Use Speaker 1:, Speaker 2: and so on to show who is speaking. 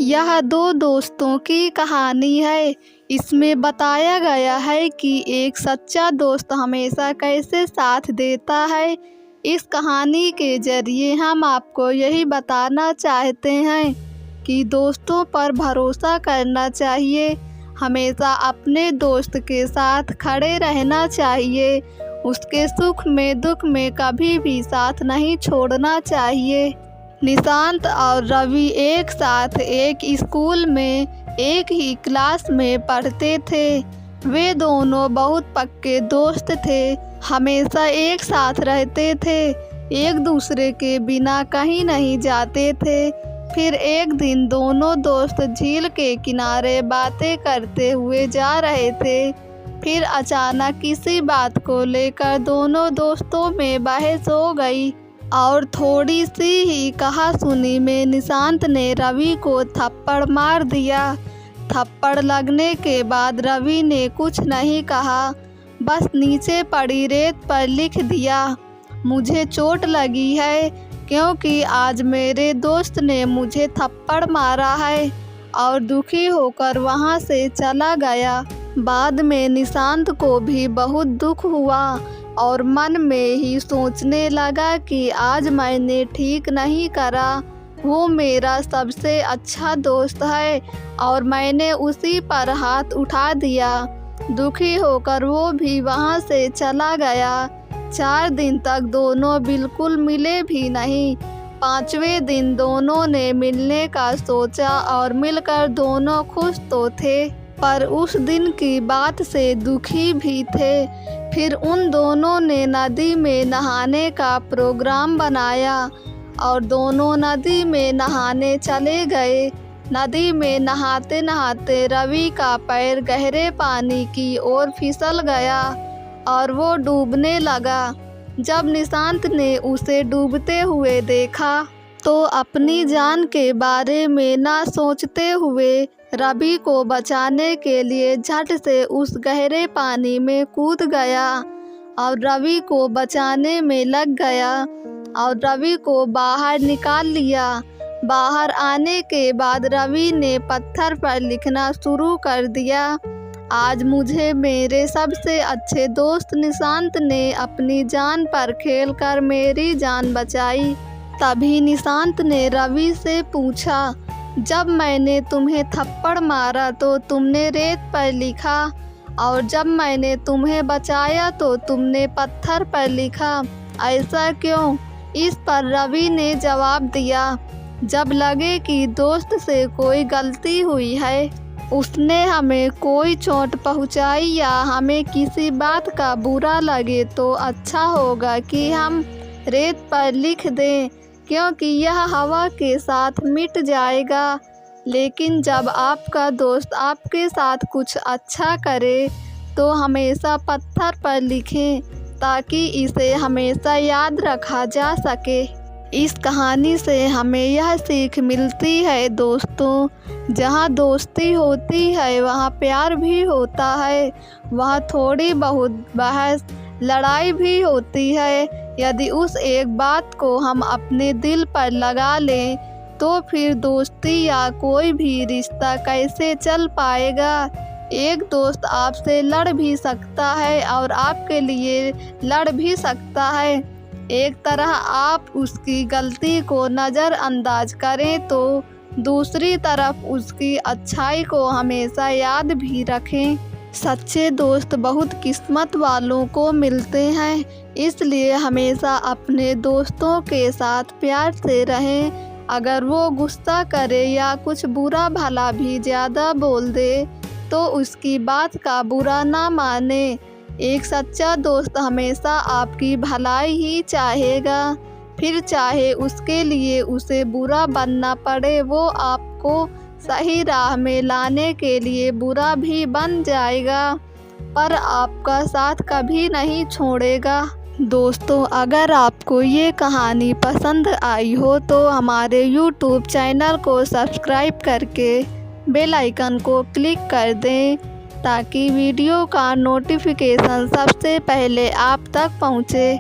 Speaker 1: यह दो दोस्तों की कहानी है। इसमें बताया गया है कि एक सच्चा दोस्त हमेशा कैसे साथ देता है। इस कहानी के जरिए हम आपको यही बताना चाहते हैं कि दोस्तों पर भरोसा करना चाहिए, हमेशा अपने दोस्त के साथ खड़े रहना चाहिए, उसके सुख में दुख में कभी भी साथ नहीं छोड़ना चाहिए। निशांत और रवि एक साथ एक स्कूल में एक ही क्लास में पढ़ते थे। वे दोनों बहुत पक्के दोस्त थे, हमेशा एक साथ रहते थे, एक दूसरे के बिना कहीं नहीं जाते थे। फिर एक दिन दोनों दोस्त झील के किनारे बातें करते हुए जा रहे थे। फिर अचानक किसी बात को लेकर दोनों दोस्तों में बहस हो गई और थोड़ी सी ही कहा सुनी में निशांत ने रवि को थप्पड़ मार दिया। थप्पड़ लगने के बाद रवि ने कुछ नहीं कहा, बस नीचे पड़ी रेत पर लिख दिया, मुझे चोट लगी है क्योंकि आज मेरे दोस्त ने मुझे थप्पड़ मारा है, और दुखी होकर वहां से चला गया। बाद में निशांत को भी बहुत दुख हुआ और मन में ही सोचने लगा कि आज मैंने ठीक नहीं करा। वो मेरा सबसे अच्छा दोस्त है और मैंने उसी पर हाथ उठा दिया। दुखी होकर वो भी वहां से चला गया। 4 दिन तक दोनों बिल्कुल मिले भी नहीं। 5वें दिन दोनों ने मिलने का सोचा और मिलकर दोनों खुश तो थे, पर उस दिन की बात से दुखी भी थे। फिर उन दोनों ने नदी में नहाने का प्रोग्राम बनाया और दोनों नदी में नहाने चले गए। नदी में नहाते नहाते रवि का पैर गहरे पानी की ओर फिसल गया और वो डूबने लगा। जब निशांत ने उसे डूबते हुए देखा तो अपनी जान के बारे में ना सोचते हुए रवि को बचाने के लिए झट से उस गहरे पानी में कूद गया और रवि को बचाने में लग गया और रवि को बाहर निकाल लिया। बाहर आने के बाद रवि ने पत्थर पर लिखना शुरू कर दिया, आज मुझे मेरे सबसे अच्छे दोस्त निशांत ने अपनी जान पर खेलकर मेरी जान बचाई। तभी निशांत ने रवि से पूछा, जब मैंने तुम्हें थप्पड़ मारा तो तुमने रेत पर लिखा और जब मैंने तुम्हें बचाया तो तुमने पत्थर पर लिखा, ऐसा क्यों? इस पर रवि ने जवाब दिया, जब लगे कि दोस्त से कोई गलती हुई है, उसने हमें कोई चोट पहुंचाई या हमें किसी बात का बुरा लगे तो अच्छा होगा कि हम रेत पर लिख दें, क्योंकि यह हवा के साथ मिट जाएगा। लेकिन जब आपका दोस्त आपके साथ कुछ अच्छा करे तो हमेशा पत्थर पर लिखें ताकि इसे हमेशा याद रखा जा सके। इस कहानी से हमें यह सीख मिलती है दोस्तों, जहाँ दोस्ती होती है वहाँ प्यार भी होता है, वहाँ थोड़ी बहुत बहस लड़ाई भी होती है। यदि उस एक बात को हम अपने दिल पर लगा लें तो फिर दोस्ती या कोई भी रिश्ता कैसे चल पाएगा। एक दोस्त आपसे लड़ भी सकता है और आपके लिए लड़ भी सकता है। एक तरह आप उसकी गलती को नज़रअंदाज करें तो दूसरी तरफ उसकी अच्छाई को हमेशा याद भी रखें। सच्चे दोस्त बहुत किस्मत वालों को मिलते हैं, इसलिए हमेशा अपने दोस्तों के साथ प्यार से रहें। अगर वो गुस्सा करे या कुछ बुरा भला भी ज़्यादा बोल दे तो उसकी बात का बुरा ना माने। एक सच्चा दोस्त हमेशा आपकी भलाई ही चाहेगा, फिर चाहे उसके लिए उसे बुरा बनना पड़े, वो आपको सही राह में लाने के लिए बुरा भी बन जाएगा, पर आपका साथ कभी नहीं छोड़ेगा। दोस्तों, अगर आपको ये कहानी पसंद आई हो तो हमारे YouTube चैनल को सब्सक्राइब करके बेल आइकन को क्लिक कर दें ताकि वीडियो का नोटिफिकेशन सबसे पहले आप तक पहुँचे।